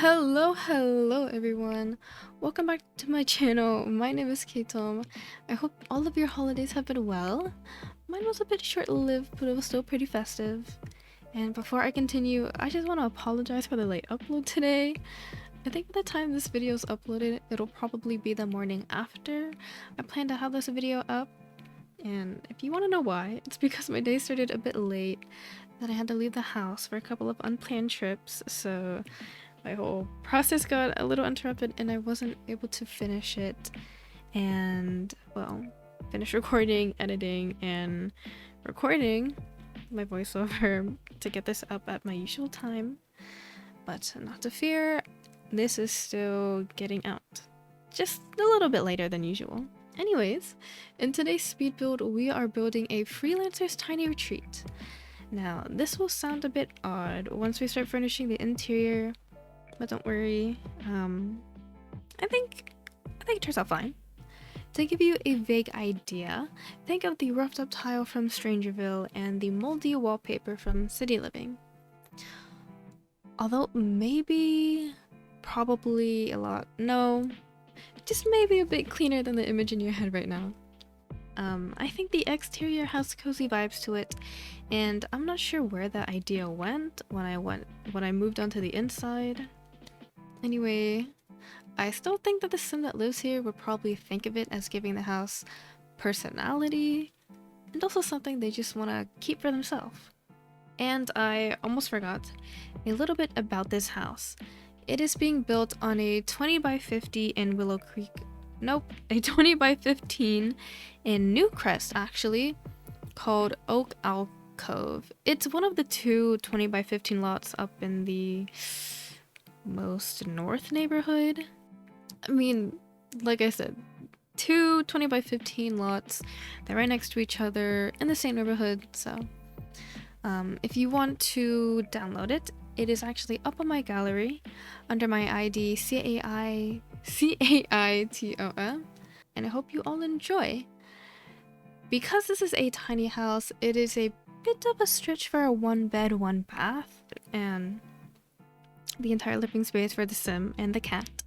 Hello everyone. Welcome back to my channel. My name is Caitom. I hope all of your holidays have been well. Mine was a bit short-lived, but it was still pretty festive. And before I continue, I just want to apologize for the late upload today. I think by the time this video is uploaded, it'll probably be the morning after I plan to have this video up. And if you want to know why, it's because my day started a bit late, that I had to leave the house for a couple of unplanned trips, so my whole process got a little interrupted and I wasn't able to finish it and, well, finish recording, editing, and recording my voiceover to get this up at my usual time. But not to fear, this is still getting out. Just a little bit later than usual. Anyways, in today's speed build, we are building a Freelancer's tiny retreat. Now, this will sound a bit odd once we start furnishing the interior, but don't worry, I think it turns out fine. To give you a vague idea, think of the roughed up tile from StrangerVille and the moldy wallpaper from City Living. Although probably a lot, no, just maybe a bit cleaner than the image in your head right now. I think the exterior has cozy vibes to it, and I'm not sure where that idea went when I moved onto the inside. Anyway, I still think that the sim that lives here would probably think of it as giving the house personality and also something they just want to keep for themselves. And I almost forgot a little bit about this house. It is being built on a 20 by 50 in Willow Creek. Nope, a 20 by 15 in Newcrest actually, called Oak Alcove. It's one of the two 20 by 15 lots up in the most north neighborhood. I mean, like I said, two 20 by 15 lots. They're right next to each other in the same neighborhood, so if you want to download it, it is actually up on my gallery under my ID CAITOM, and I hope you all enjoy. Because this is a tiny house, it is a bit of a stretch for a 1-bed, 1-bath, and the entire living space for the sim and the cat.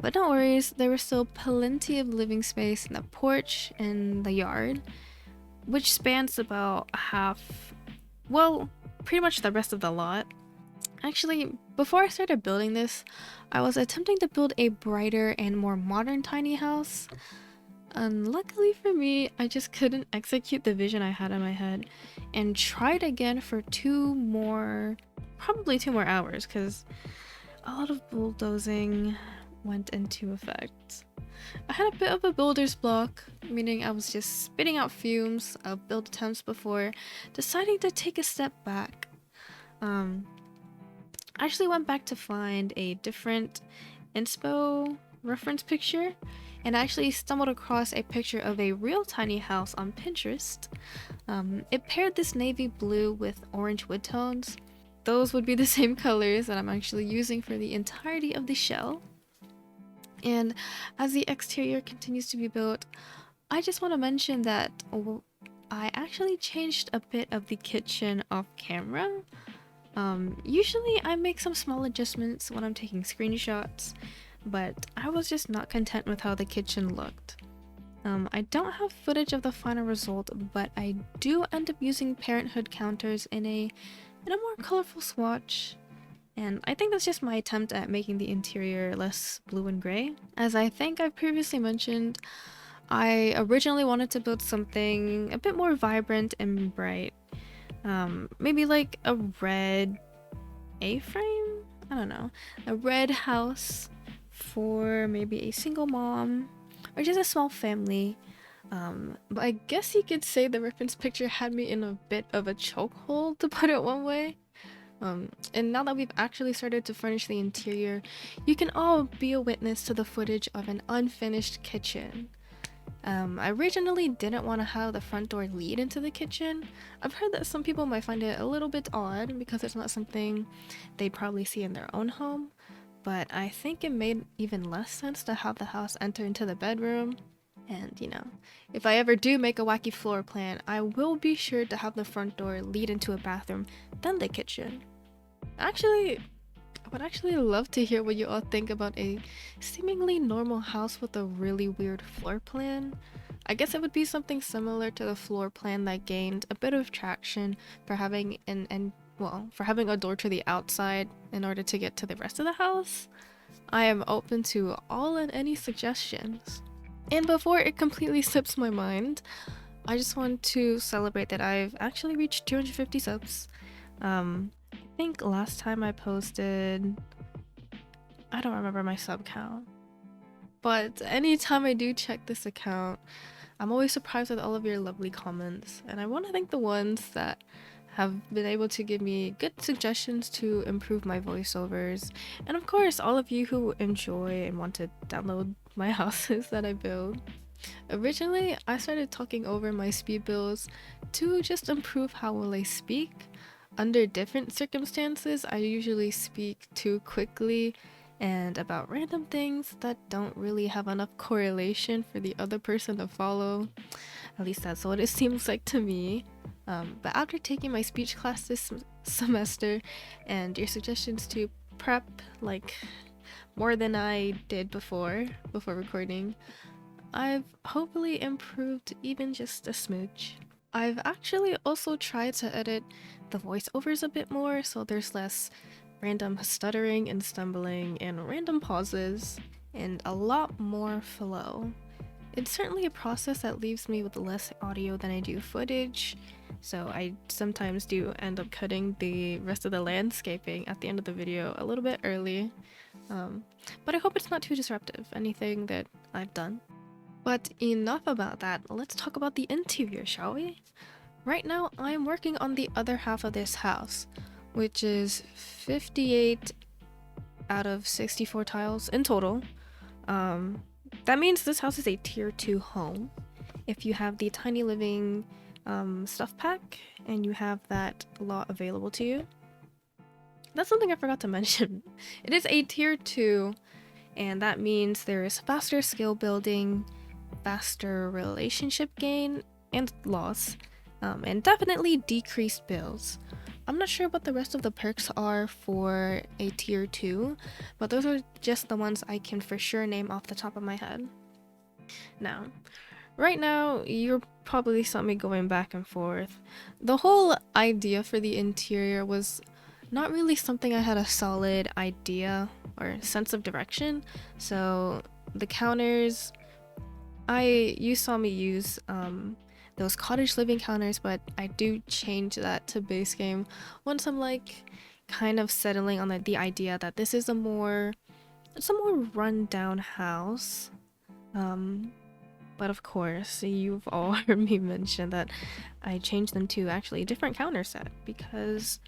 But don't worry, there was still plenty of living space in the porch and the yard, which spans about half, well, pretty much the rest of the lot. Actually, before I started building this, I was attempting to build a brighter and more modern tiny house. Unluckily for me, I just couldn't execute the vision I had in my head and tried again for probably two more hours, because a lot of bulldozing went into effect. I had a bit of a builder's block, meaning I was just spitting out fumes of build attempts before deciding to take a step back. I actually went back to find a different inspo reference picture, and I actually stumbled across a picture of a real tiny house on Pinterest. It paired this navy blue with orange wood tones. Those would be the same colors that I'm actually using for the entirety of the shell. And as the exterior continues to be built, I just want to mention that I actually changed a bit of the kitchen off camera. Usually I make some small adjustments when I'm taking screenshots, but I was just not content with how the kitchen looked. I don't have footage of the final result, but I do end up using parenthood counters in a more colorful swatch, and I think that's just my attempt at making the interior less blue and gray. As I think I've previously mentioned, I originally wanted to build something a bit more vibrant and bright. Maybe like a red A-frame? I don't know. A red house for maybe a single mom or just a small family. But I guess you could say the reference picture had me in a bit of a chokehold, to put it one way. And now that we've actually started to furnish the interior, you can all be a witness to the footage of an unfinished kitchen. I originally didn't want to have the front door lead into the kitchen. I've heard that some people might find it a little bit odd because it's not something they'd probably see in their own home, but I think it made even less sense to have the house enter into the bedroom. And you know, if I ever do make a wacky floor plan, I will be sure to have the front door lead into a bathroom, then the kitchen. Actually, I would actually love to hear what you all think about a seemingly normal house with a really weird floor plan. I guess it would be something similar to the floor plan that gained a bit of traction for having for having a door to the outside in order to get to the rest of the house. I am open to all and any suggestions. And before it completely slips my mind, I just want to celebrate that I've actually reached 250 subs. I think last time I posted, I don't remember my sub count, but anytime I do check this account, I'm always surprised with all of your lovely comments, and I want to thank the ones that have been able to give me good suggestions to improve my voiceovers, and of course all of you who enjoy and want to download my houses that I build. Originally, I started talking over my speed builds to just improve how well I speak. Under different circumstances, I usually speak too quickly and about random things that don't really have enough correlation for the other person to follow. At least that's what it seems like to me. But after taking my speech class this semester and your suggestions to prep like more than I did before recording, I've hopefully improved even just a smidge. I've actually also tried to edit the voiceovers a bit more so there's less random stuttering and stumbling and random pauses and a lot more flow. It's certainly a process that leaves me with less audio than I do footage, so I sometimes do end up cutting the rest of the landscaping at the end of the video a little bit early. But I hope it's not too disruptive, anything that I've done. But enough about that, let's talk about the interior, shall we? Right now, I'm working on the other half of this house, which is 58 out of 64 tiles in total. That means this house is a tier 2 home. If you have the tiny living stuff pack and you have that lot available to you. That's something I forgot to mention. It is a tier 2, and that means there is faster skill building, faster relationship gain and loss, and definitely decreased bills. I'm not sure what the rest of the perks are for a tier 2, but those are just the ones I can for sure name off the top of my head. Now, right now, you probably saw me going back and forth. The whole idea for the interior was not really something I had a solid idea or sense of direction, so the counters, you saw me use those cottage living counters, but I do change that to base game once I'm like kind of settling on the idea that this is a more run down house. But of course, you've all heard me mention that I changed them to actually a different counter set because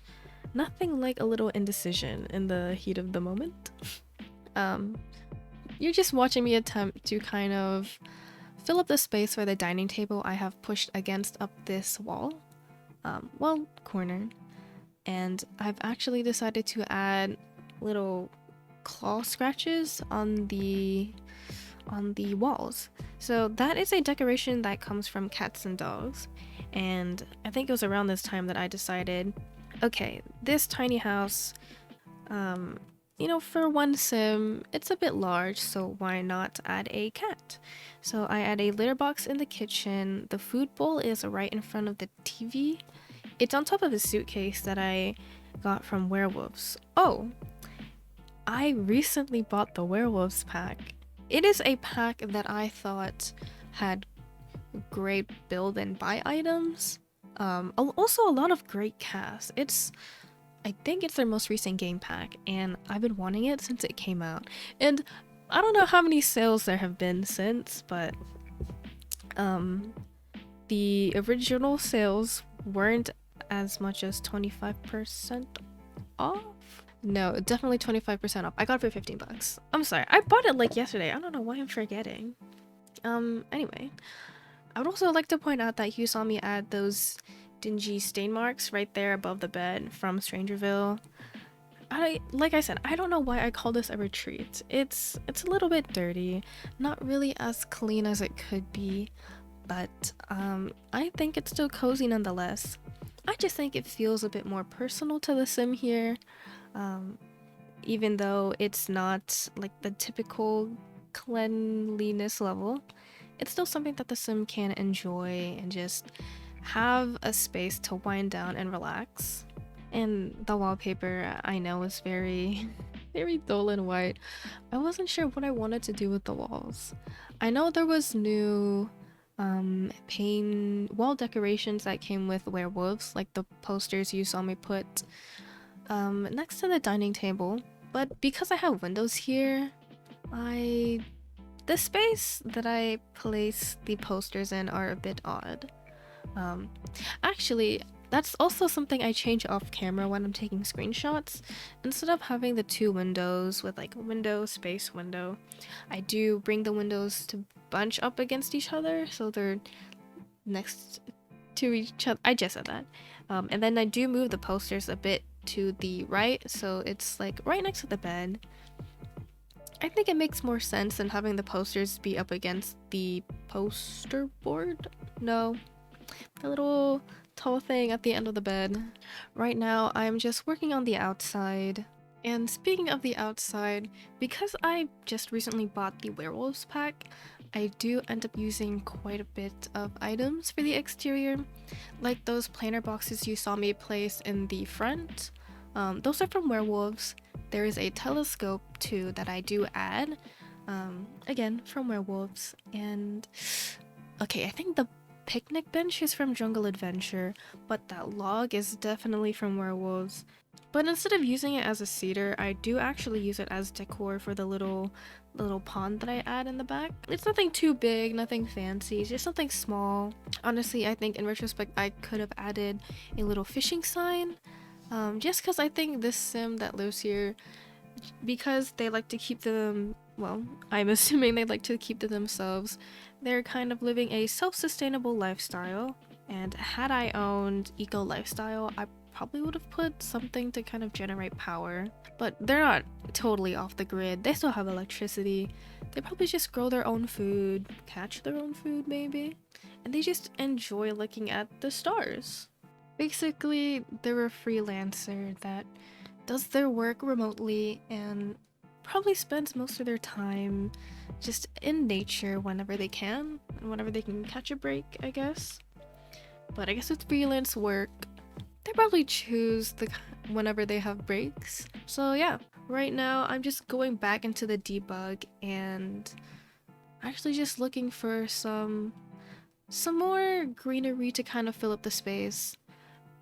nothing like a little indecision in the heat of the moment. You're just watching me attempt to kind of fill up the space for the dining table I have pushed against up this wall, corner, and I've actually decided to add little claw scratches on the walls. So that is a decoration that comes from cats and dogs, and I think it was around this time that I decided, okay, this tiny house, for one sim, it's a bit large, so why not add a cat? So I add a litter box in the kitchen. The food bowl is right in front of the TV. It's on top of a suitcase that I got from Werewolves. Oh, I recently bought the Werewolves pack. It is a pack that I thought had great build and buy items. Also a lot of great casts. I think it's their most recent game pack, and I've been wanting it since it came out. And I don't know how many sales there have been since, but the original sales weren't as much as 25% off. No, definitely 25% off. I got it for 15 bucks. I'm sorry, I bought it like yesterday. I don't know why I'm forgetting. Anyway, I would also like to point out that you saw me add those dingy stain marks right there above the bed from StrangerVille. Like I said, I don't know why I call this a retreat. It's a little bit dirty, not really as clean as it could be, but I think it's still cozy nonetheless. I just think it feels a bit more personal to the sim here. even though it's not like the typical cleanliness level. It's still something that the sim can enjoy and just have a space to wind down and relax. And the wallpaper, I know, is very very dull and white. I wasn't sure what I wanted to do with the walls. I know there was new paint wall decorations that came with Werewolves, like the posters you saw me put next to the dining table. But because I have windows here, the space that I place the posters in are a bit odd. Actually, that's also something I change off camera when I'm taking screenshots. Instead of having the two windows with like window, space, window, I do bring the windows to bunch up against each other so they're next to each other. I just said that. And then I do move the posters a bit to the right so it's like right next to the bed. I think it makes more sense than having the posters be up against the poster board. No, the little tall thing at the end of the bed. Right now, I'm just working on the outside. And speaking of the outside, because I just recently bought the Werewolves pack, I do end up using quite a bit of items for the exterior, like those planter boxes you saw me place in the front. Those are from Werewolves. There is a telescope too that I do add, again from Werewolves. And okay, I think the picnic bench is from Jungle Adventure, but that log is definitely from Werewolves. But instead of using it as a cedar, I do actually use it as decor for the little pond that I add in the back. It's nothing too big, nothing fancy, it's just something small. Honestly, I think in retrospect I could have added a little fishing sign, just because I think this sim that lives here, because they like to keep them, well, I'm assuming they like to keep to themselves, they're kind of living a self-sustainable lifestyle. And had I owned eco lifestyle, I probably would have put something to kind of generate power. But they're not totally off the grid. They still have electricity. They probably just grow their own food, catch their own food maybe, and they just enjoy looking at the stars. Basically, they're a freelancer that does their work remotely and probably spends most of their time just in nature whenever they can, and whenever they can catch a break, I guess. But I guess with freelance work, they probably choose whenever they have breaks. So yeah, right now I'm just going back into the debug and actually just looking for some more greenery to kind of fill up the space.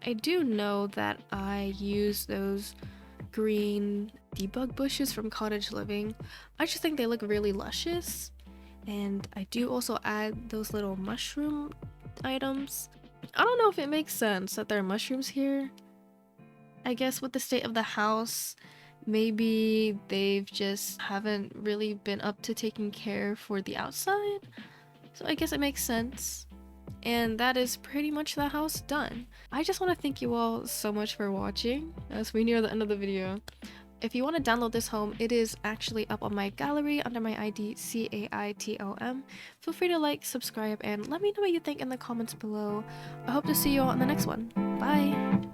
I do know that I use those green debug bushes from Cottage Living. I just think they look really luscious. And I do also add those little mushroom items. I don't know if it makes sense that there are mushrooms here. I guess with the state of the house, maybe they've just haven't really been up to taking care for the outside. So I guess it makes sense. And that is pretty much the house done. I just want to thank you all so much for watching as we near the end of the video. If you want to download this home, it is actually up on my gallery under my ID caitom. Feel free to like, subscribe, and let me know what you think in the comments below. I hope to see you all in the next one. Bye!